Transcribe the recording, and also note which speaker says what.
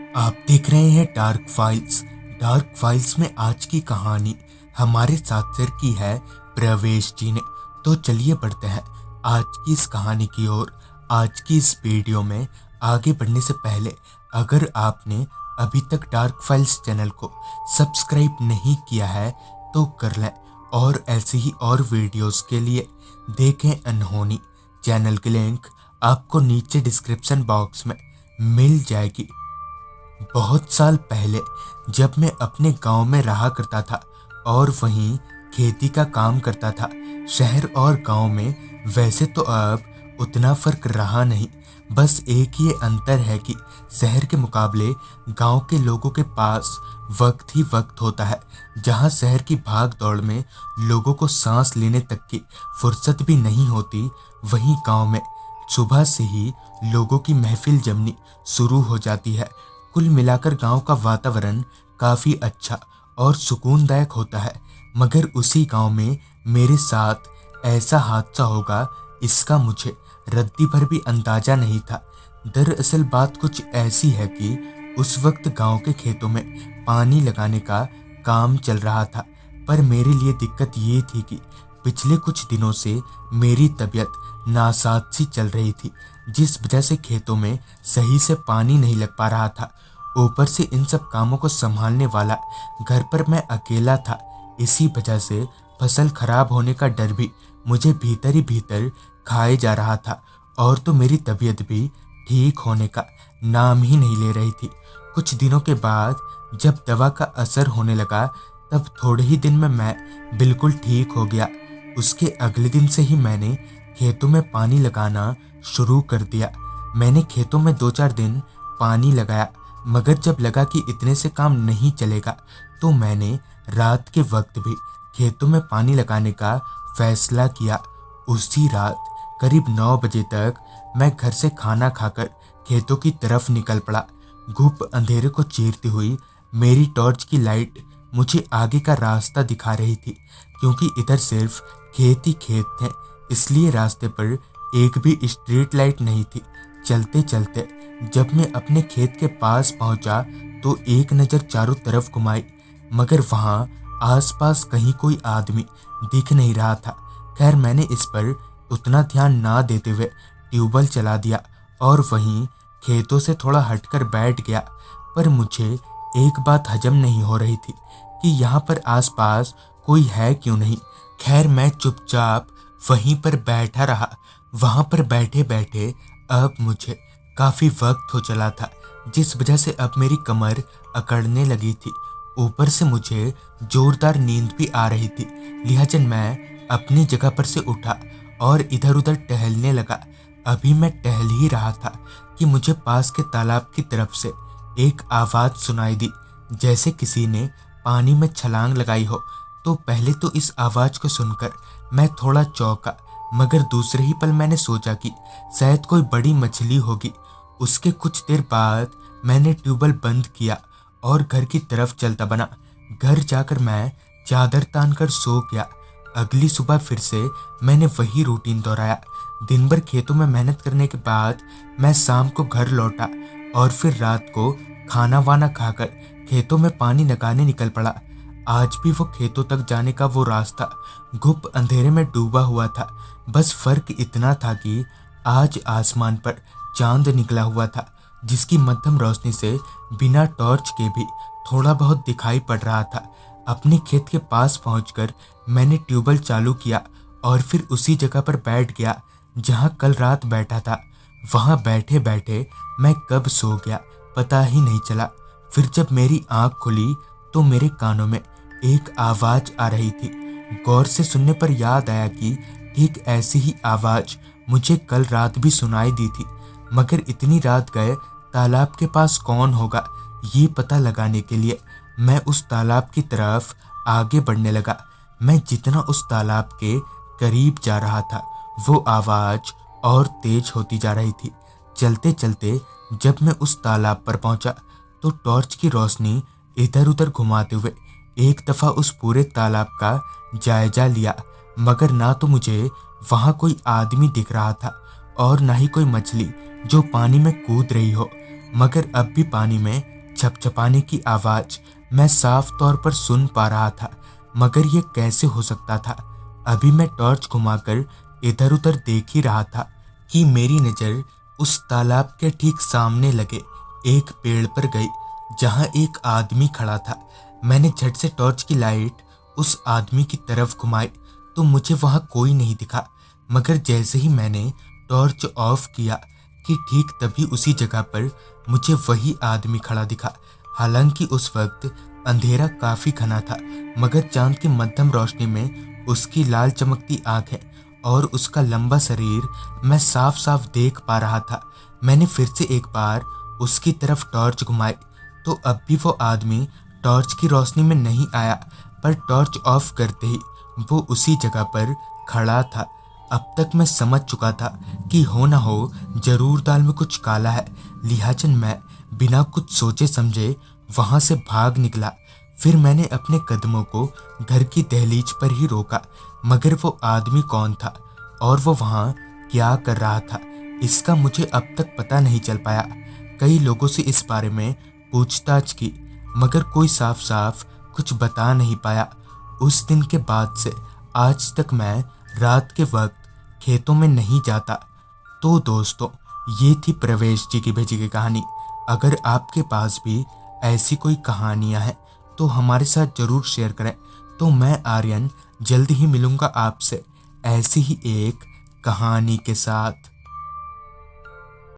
Speaker 1: आप देख रहे हैं डार्क फाइल्स। डार्क फाइल्स में आज की कहानी हमारे साथ शेयर की है प्रवेश जी ने। तो चलिए बढ़ते हैं आज की इस कहानी की ओर। आज की इस वीडियो में आगे बढ़ने से पहले अगर आपने अभी तक डार्क फाइल्स चैनल को सब्सक्राइब नहीं किया है तो कर लें, और ऐसे ही और वीडियोस के लिए देखें अनहोनी। चैनल की लिंक आपको नीचे डिस्क्रिप्शन बॉक्स में मिल जाएगी। बहुत साल पहले जब मैं अपने गांव में रहा करता था और वहीं खेती का काम करता था। शहर और गांव में वैसे तो अब उतना फर्क रहा नहीं, बस एक ये अंतर है कि शहर के मुकाबले गांव के लोगों के पास वक्त ही वक्त होता है। जहां शहर की भाग दौड़ में लोगों को सांस लेने तक की फुर्सत भी नहीं होती, वहीं गांव में सुबह से ही लोगों की महफिल जमनी शुरू हो जाती है। कुल मिलाकर गांव का वातावरण काफी अच्छा और सुकूनदायक होता है। मगर उसी गांव में मेरे साथ ऐसा हादसा होगा, इसका मुझे रत्ती भर भी अंदाजा नहीं था। दरअसल बात कुछ ऐसी है कि उस वक्त गांव के खेतों में पानी लगाने का काम चल रहा था। पर मेरे लिए दिक्कत ये थी कि पिछले कुछ दिनों से मेरी तबीयत नासाज सी चल रही थी, जिस वजह से खेतों में सही से पानी नहीं लग पा रहा था। ऊपर से इन सब कामों को संभालने वाला घर पर मैं अकेला था। इसी वजह से फसल खराब होने का डर भी मुझे भीतर ही भीतर खाए जा रहा था, और तो मेरी तबीयत भी ठीक होने का नाम ही नहीं ले रही थी। कुछ दिनों के बाद जब दवा का असर होने लगा, तब थोड़े ही दिन में मैं बिल्कुल ठीक हो गया। उसके अगले दिन से ही मैंने खेतों में पानी लगाना शुरू कर दिया। मैंने खेतों में 2-4 दिन पानी लगाया, मगर जब लगा कि इतने से काम नहीं चलेगा, तो मैंने रात के वक्त भी खेतों में पानी लगाने का फैसला किया। उसी रात करीब 9 बजे तक मैं घर से खाना खाकर खेतों की तरफ निकल पड़ा। घुप अंधेरे को चीरती हुई मेरी टॉर्च की लाइट मुझे आगे का रास्ता दिखा रही थी। क्योंकि इधर सिर्फ खेत ही खेत थे, इसलिए रास्ते पर एक भी स्ट्रीट लाइट नहीं थी। चलते चलते जब मैं अपने खेत के पास पहुंचा तो एक नज़र चारों तरफ घुमाई, मगर वहां आसपास कहीं कोई आदमी दिख नहीं रहा था। खैर, मैंने इस पर उतना ध्यान ना देते हुए ट्यूबवेल चला दिया और वहीं खेतों से थोड़ा हटकर बैठ गया। पर मुझे एक बात हजम नहीं हो रही थी कि यहाँ पर आसपास कोई है क्यों नहीं। खैर, मैं चुपचाप वहीं पर बैठा रहा। वहां पर बैठे बैठे अब मुझे काफी वक्त हो चला था, जिस वजह से अब मेरी कमर अकड़ने लगी थी। ऊपर से मुझे जोरदार नींद भी आ रही थी, लिहाजा मैं अपनी जगह पर से उठा और इधर उधर टहलने लगा। अभी मैं टहल ही रहा था कि मुझे पास के तालाब की तरफ से एक आवाज सुनाई दी, जैसे किसी ने पानी में छलांग लगाई हो। तो पहले तो इस आवाज को सुनकर मैं थोड़ा चौंका, मगर दूसरे ही पल मैंने सोचा कि शायद कोई बड़ी मछली होगी। उसके कुछ देर बाद मैंने ट्यूबवेल बंद किया और घर की तरफ चलता बना। घर जाकर मैं चादर तानकर सो गया। अगली सुबह फिर से मैंने वही रूटीन दोहराया। दिन भर खेतों में मेहनत करने के बाद मैं शाम को घर लौटा और फिर रात को खाना वाना खाकर खेतों में पानी लगाने निकल पड़ा। आज भी वो खेतों तक जाने का वो रास्ता घुप अंधेरे में डूबा हुआ था। बस फर्क इतना था कि आज आसमान पर चांद निकला हुआ था, जिसकी मध्यम रोशनी से बिना टॉर्च के भी थोड़ा बहुत दिखाई पड़ रहा था। अपने खेत के पास पहुंचकर मैंने ट्यूबवेल चालू किया और फिर उसी जगह पर बैठ गया जहां कल रात बैठा था। वहां बैठे बैठे मैं कब सो गया पता ही नहीं चला। फिर जब मेरी आंख खुली तो मेरे कानों में एक आवाज आ रही थी। गौर से सुनने पर याद आया कि ठीक ऐसी ही आवाज मुझे कल रात भी सुनाई दी थी, मगर इतनी रात गए तालाब के पास कौन होगा, ये पता लगाने के लिए मैं उस तालाब की तरफ आगे बढ़ने लगा। मैं जितना उस तालाब के करीब जा रहा था, वो आवाज और तेज होती जा रही थी। चलते चलते जब मैं उस तालाब पर पहुंचा तो टॉर्च की रोशनी इधर उधर घुमाते हुए एक दफा उस पूरे तालाब का जायजा लिया, मगर ना तो मुझे वहां कोई आदमी दिख रहा था और ना ही कोई मछली जो पानी में कूद रही हो। मगर अब भी पानी में छपछपाने की आवाज मैं साफ तौर पर सुन पा रहा था, मगर यह कैसे हो सकता था। अभी मैं टॉर्च घुमाकर इधर उधर देख ही रहा था कि मेरी नजर उस तालाब के ठीक सामने लगे एक पेड़ पर गई, जहां एक आदमी खड़ा था। मैंने झट से टॉर्च की लाइट उस आदमी की तरफ घुमाई तो मुझे वहां कोई नहीं दिखा, मगर जैसे ही मैंने टॉर्च ऑफ किया कि ठीक तभी उसी जगह पर मुझे वही आदमी खड़ा दिखा। हालांकि उस वक्त अंधेरा काफी घना था, मगर चांद की मध्यम रोशनी में उसकी लाल चमकती आंखें और उसका लंबा शरीर मैं साफ साफ देख पा रहा था। मैंने फिर से एक बार उसकी तरफ टॉर्च घुमाई तो अब भी वो आदमी टॉर्च की रोशनी में नहीं आया, पर टॉर्च ऑफ करते ही वो उसी जगह पर खड़ा था। अब तक मैं समझ चुका था कि हो ना हो जरूर दाल में कुछ काला है, लिहाजा मैं बिना कुछ सोचे समझे वहां से भाग निकला। फिर मैंने अपने कदमों को घर की दहलीज पर ही रोका, मगर वो आदमी कौन था और वो वहां क्या कर रहा था, इसका मुझे अब तक पता नहीं चल पाया। कई लोगों से इस बारे में पूछताछ की, मगर कोई साफ साफ कुछ बता नहीं पाया। उस दिन के बाद से आज तक मैं रात के वक्त खेतों में नहीं जाता। तो दोस्तों, ये थी प्रवेश जी की भेजी गई कहानी। अगर आपके पास भी ऐसी कोई कहानियां हैं तो हमारे साथ जरूर शेयर करें। तो मैं आर्यन जल्द ही मिलूंगा आपसे ऐसी ही एक कहानी के साथ।